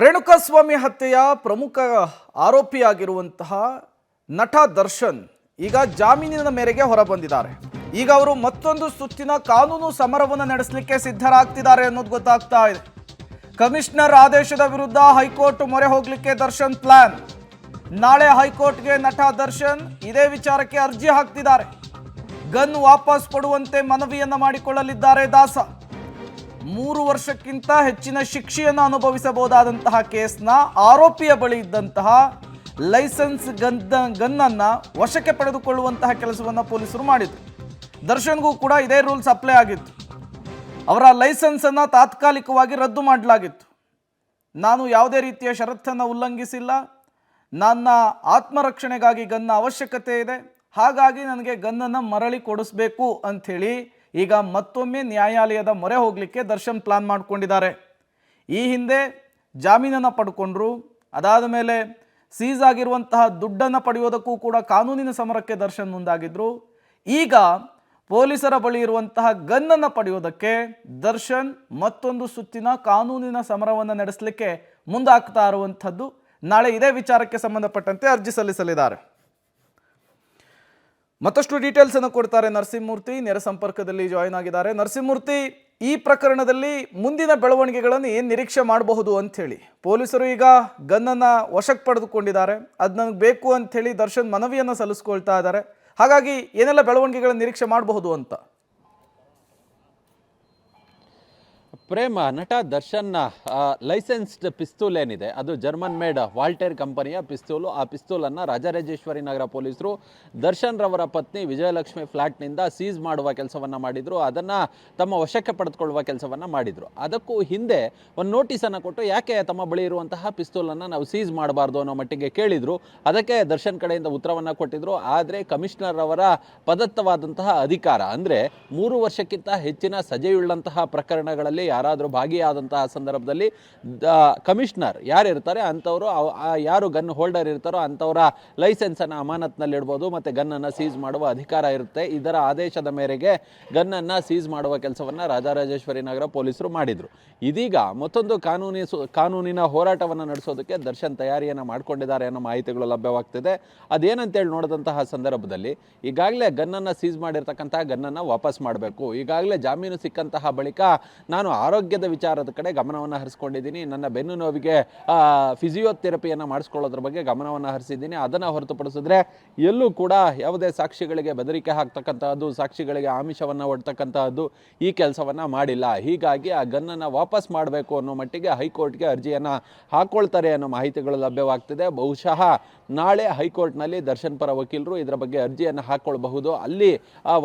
ರೇಣುಕಾಸ್ವಾಮಿ ಹತ್ಯೆಯ ಪ್ರಮುಖ ಆರೋಪಿಯಾಗಿರುವಂತಹ ನಟ ದರ್ಶನ್ ಈಗ ಜಾಮೀನಿನ ಮೇರೆಗೆ ಹೊರಬಂದಿದ್ದಾರೆ. ಈಗ ಅವರು ಮತ್ತೊಂದು ಸುತ್ತಿನ ಕಾನೂನು ಸಮರವನ್ನು ನಡೆಸಲಿಕ್ಕೆ ಸಿದ್ಧರಾಗ್ತಿದ್ದಾರೆ ಅನ್ನೋದು ಗೊತ್ತಾಗ್ತಾ ಇದೆ. ಕಮಿಷನರ್ ಆದೇಶದ ವಿರುದ್ಧ ಹೈಕೋರ್ಟ್ ಮೊರೆ ಹೋಗಲಿಕ್ಕೆ ದರ್ಶನ್ ಪ್ಲಾನ್. ನಾಳೆ ಹೈಕೋರ್ಟ್ಗೆ ನಟ ದರ್ಶನ್ ಇದೇ ವಿಚಾರಕ್ಕೆ ಅರ್ಜಿ ಹಾಕ್ತಿದ್ದಾರೆ. ಗನ್ ವಾಪಸ್ ಕೊಡುವಂತೆ ಮನವಿಯನ್ನ ಮಾಡಿಕೊಳ್ಳಲಿದ್ದಾರೆ ದಾಸ. 3 ವರ್ಷಕ್ಕಿಂತ ಹೆಚ್ಚಿನ ಶಿಕ್ಷೆಯನ್ನು ಅನುಭವಿಸಬಹುದಾದಂತಹ ಕೇಸ್ನ ಆರೋಪಿಯ ಬಳಿ ಇದ್ದಂತಹ ಲೈಸೆನ್ಸ್ ಗನ್ನನ್ನು ವಶಕ್ಕೆ ಪಡೆದುಕೊಳ್ಳುವಂತಹ ಕೆಲಸವನ್ನು ಪೊಲೀಸರು ಮಾಡಿದರು. ದರ್ಶನ್ಗೂ ಕೂಡ ಇದೇ ರೂಲ್ಸ್ ಅಪ್ಲೈ ಆಗಿತ್ತು. ಅವರ ಲೈಸೆನ್ಸನ್ನು ತಾತ್ಕಾಲಿಕವಾಗಿ ರದ್ದು ಮಾಡಲಾಗಿತ್ತು. ನಾನು ಯಾವುದೇ ರೀತಿಯ ಷರತ್ತನ್ನು ಉಲ್ಲಂಘಿಸಿಲ್ಲ, ನನ್ನ ಆತ್ಮರಕ್ಷಣೆಗಾಗಿ ಗನ್ನ ಅವಶ್ಯಕತೆ ಇದೆ, ಹಾಗಾಗಿ ನನಗೆ ಗನ್ನನ್ನು ಮರಳಿ ಕೊಡಿಸ್ಬೇಕು ಅಂಥೇಳಿ ಈಗ ಮತ್ತೊಮ್ಮೆ ನ್ಯಾಯಾಲಯದ ಮೊರೆ ಹೋಗಲಿಕ್ಕೆ ದರ್ಶನ್ ಪ್ಲಾನ್ ಮಾಡಿಕೊಂಡಿದ್ದಾರೆ. ಈ ಹಿಂದೆ ಜಾಮೀನನ್ನು ಪಡ್ಕೊಂಡ್ರು. ಅದಾದ ಮೇಲೆ ಸೀಸ್ ಆಗಿರುವಂತಹ ದುಡ್ಡನ್ನು ಪಡೆಯೋದಕ್ಕೂ ಕೂಡ ಕಾನೂನಿನ ಸಮರಕ್ಕೆ ದರ್ಶನ್ ಮುಂದಾಗಿದ್ದರು. ಈಗ ಪೊಲೀಸರ ಬಳಿ ಇರುವಂತಹ ಗನ್ನನ್ನು ಪಡೆಯೋದಕ್ಕೆ ದರ್ಶನ್ ಮತ್ತೊಂದು ಸುತ್ತಿನ ಕಾನೂನಿನ ಸಮರವನ್ನು ನಡೆಸಲಿಕ್ಕೆ ಮುಂದಾಗ್ತಾ ಇರುವಂಥದ್ದು. ನಾಳೆ ಇದೇ ವಿಚಾರಕ್ಕೆ ಸಂಬಂಧಪಟ್ಟಂತೆ ಅರ್ಜಿ ಸಲ್ಲಿಸಲಿದ್ದಾರೆ. ಮತ್ತಷ್ಟು ಡೀಟೇಲ್ಸ್ ಅನ್ನು ಕೊಡ್ತಾರೆ ನರಸಿಂಹಮೂರ್ತಿ, ನೇರ ಸಂಪರ್ಕದಲ್ಲಿ ಜಾಯಿನ್ ಆಗಿದ್ದಾರೆ. ನರಸಿಂಹಮೂರ್ತಿ, ಈ ಪ್ರಕರಣದಲ್ಲಿ ಮುಂದಿನ ಬೆಳವಣಿಗೆಗಳನ್ನು ಏನು ನಿರೀಕ್ಷೆ ಮಾಡಬಹುದು ಅಂಥೇಳಿ? ಪೊಲೀಸರು ಈಗ ಗನ್ನನ್ನು ವಶಕ್ಕೆ ಪಡೆದುಕೊಂಡಿದ್ದಾರೆ. ಅದು ನನಗೆ ಬೇಕು ಅಂಥೇಳಿ ದರ್ಶನ್ ಮನವಿಯನ್ನು ಸಲ್ಲಿಸ್ಕೊಳ್ತಾ ಇದ್ದಾರೆ. ಹಾಗಾಗಿ ಏನೆಲ್ಲ ಬೆಳವಣಿಗೆಗಳನ್ನು ನಿರೀಕ್ಷೆ ಮಾಡಬಹುದು ಅಂತ? ಪ್ರೇಮ, ನಟ ದರ್ಶನ್ನ ಲೈಸೆನ್ಸ್ಡ್ ಪಿಸ್ತೂಲ್ ಏನಿದೆ ಅದು ಜರ್ಮನ್ ಮೇಡ್ ವಾಲ್ಟೇರ್ ಕಂಪನಿಯ ಪಿಸ್ತೂಲು. ಆ ಪಿಸ್ತೂಲನ್ನು ರಾಜರಾಜೇಶ್ವರಿ ನಗರ ಪೊಲೀಸರು ದರ್ಶನ್ ರವರ ಪತ್ನಿ ವಿಜಯಲಕ್ಷ್ಮಿ ಫ್ಲ್ಯಾಟ್ನಿಂದ ಸೀಸ್ ಮಾಡುವ ಕೆಲಸವನ್ನು ಮಾಡಿದರು. ಅದನ್ನು ತಮ್ಮ ವಶಕ್ಕೆ ಪಡೆದುಕೊಳ್ಳುವ ಕೆಲಸವನ್ನು ಮಾಡಿದರು. ಅದಕ್ಕೂ ಹಿಂದೆ ಒಂದು ನೋಟಿಸನ್ನು ಕೊಟ್ಟು ಯಾಕೆ ತಮ್ಮ ಬಳಿ ಇರುವಂತಹ ಪಿಸ್ತೂಲನ್ನು ನಾವು ಸೀಸ್ ಮಾಡಬಾರ್ದು ಅನ್ನೋ ಮಟ್ಟಿಗೆ ಕೇಳಿದರು. ಅದಕ್ಕೆ ದರ್ಶನ್ ಕಡೆಯಿಂದ ಉತ್ತರವನ್ನು ಕೊಟ್ಟಿದ್ದರು. ಆದರೆ ಕಮಿಷನರ್ ಅವರ ಪದತ್ತವಾದಂತಹ ಅಧಿಕಾರ, ಅಂದರೆ 3 ವರ್ಷಕ್ಕಿಂತ ಹೆಚ್ಚಿನ ಸಜೆಯುಳ್ಳಂತಹ ಪ್ರಕರಣಗಳಲ್ಲಿ ಯಾರಾದರೂ ಭಾಗಿಯಾದಂತಹ ಸಂದರ್ಭದಲ್ಲಿ ಕಮಿಷನರ್ ಯಾರಿರ್ತಾರೆ ಅಂಥವರು, ಯಾರು ಗನ್ ಹೋಲ್ಡರ್ ಇರ್ತಾರೋ ಅಂಥವರ ಲೈಸೆನ್ಸನ್ನು ಅಮಾನತ್ನಲ್ಲಿಡ್ಬೋದು ಮತ್ತು ಗನ್ನನ್ನು ಸೀಸ್ ಮಾಡುವ ಅಧಿಕಾರ ಇರುತ್ತೆ. ಇದರ ಆದೇಶದ ಮೇರೆಗೆ ಗನ್ನನ್ನು ಸೀಸ್ ಮಾಡುವ ಕೆಲಸವನ್ನು ರಾಜರಾಜೇಶ್ವರಿ ನಗರ ಪೊಲೀಸರು ಮಾಡಿದರು. ಇದೀಗ ಮತ್ತೊಂದು ಕಾನೂನಿನ ಹೋರಾಟವನ್ನು ನಡೆಸೋದಕ್ಕೆ ದರ್ಶನ್ ತಯಾರಿಯನ್ನು ಮಾಡಿಕೊಂಡಿದ್ದಾರೆ ಅನ್ನೋ ಮಾಹಿತಿಗಳು ಲಭ್ಯವಾಗ್ತಿದೆ. ಅದೇನಂತೇಳಿ ನೋಡಿದಂತಹ ಸಂದರ್ಭದಲ್ಲಿ ಈಗಾಗಲೇ ಗನ್ನನ್ನು ಸೀಸ್ ಮಾಡಿರ್ತಕ್ಕಂತಹ ಗನ್ನನ್ನು ವಾಪಸ್ ಮಾಡಬೇಕು. ಈಗಾಗಲೇ ಜಾಮೀನು ಸಿಕ್ಕಂತಹ ಬಳಿಕ ನಾನು ಆರೋಗ್ಯದ ವಿಚಾರದ ಕಡೆ ಗಮನವನ್ನು ಹರಿಸ್ಕೊಂಡಿದ್ದೀನಿ. ನನ್ನ ಬೆನ್ನು ನೋವಿಗೆ ಫಿಸಿಯೋಥೆರಪಿಯನ್ನು ಮಾಡಿಸ್ಕೊಳ್ಳೋದ್ರ ಬಗ್ಗೆ ಗಮನವನ್ನು ಹರಿಸಿದ್ದೀನಿ. ಅದನ್ನು ಹೊರತುಪಡಿಸಿದ್ರೆ ಎಲ್ಲೂ ಕೂಡ ಯಾವುದೇ ಸಾಕ್ಷಿಗಳಿಗೆ ಬೆದರಿಕೆ ಹಾಕ್ತಕ್ಕಂತಹದ್ದು, ಸಾಕ್ಷಿಗಳಿಗೆ ಆಮಿಷವನ್ನು ಒಡ್ತಕ್ಕಂತಹದ್ದು ಈ ಕೆಲಸವನ್ನು ಮಾಡಿಲ್ಲ. ಹೀಗಾಗಿ ಆ ಗನ್ನನ್ನು ವಾಪಸ್ ಮಾಡಬೇಕು ಅನ್ನೋ ಮಟ್ಟಿಗೆ ಹೈಕೋರ್ಟ್ಗೆ ಅರ್ಜಿಯನ್ನು ಹಾಕ್ಕೊಳ್ತಾರೆ ಅನ್ನೋ ಮಾಹಿತಿಗಳು ಲಭ್ಯವಾಗ್ತಿದೆ. ಬಹುಶಃ ನಾಳೆ ಹೈಕೋರ್ಟ್ನಲ್ಲಿ ದರ್ಶನ್ ಪರ ವಕೀಲರು ಇದರ ಬಗ್ಗೆ ಅರ್ಜಿಯನ್ನು ಹಾಕ್ಕೊಳ್ಬಹುದು. ಅಲ್ಲಿ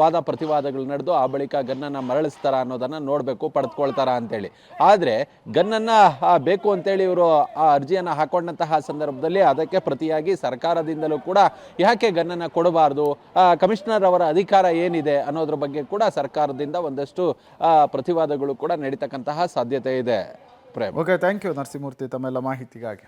ವಾದ ಪ್ರತಿವಾದಗಳು ನಡೆದು ಆ ಬಳಿಕ ಗನ್ನನ್ನು ಮರಳಿಸ್ತಾರ ಅನ್ನೋದನ್ನು ನೋಡಬೇಕು, ಪಡೆದುಕೊಳ್ತಾರ ಅಂತೇಳಿ. ಆದರೆ ಗನ್ನನ್ನು ಬೇಕು ಅಂತೇಳಿ ಇವರು ಆ ಅರ್ಜಿಯನ್ನು ಹಾಕೊಂಡಂತಹ ಸಂದರ್ಭದಲ್ಲಿ ಅದಕ್ಕೆ ಪ್ರತಿಯಾಗಿ ಸರ್ಕಾರದಿಂದಲೂ ಕೂಡ ಯಾಕೆ ಗನ್ನನ್ನು ಕೊಡಬಾರ್ದು, ಕಮಿಷನರ್ ಅವರ ಅಧಿಕಾರ ಏನಿದೆ ಅನ್ನೋದ್ರ ಬಗ್ಗೆ ಕೂಡ ಸರ್ಕಾರದಿಂದ ಒಂದಷ್ಟು ಪ್ರತಿವಾದಗಳು ಕೂಡ ನಡೀತಕ್ಕಂತಹ ಸಾಧ್ಯತೆ ಇದೆ. ಓಕೆ, ಥ್ಯಾಂಕ್ ಯು ನರಸಿಂಹಮೂರ್ತಿ ತಮ್ಮೆಲ್ಲ ಮಾಹಿತಿಗಾಗಿ.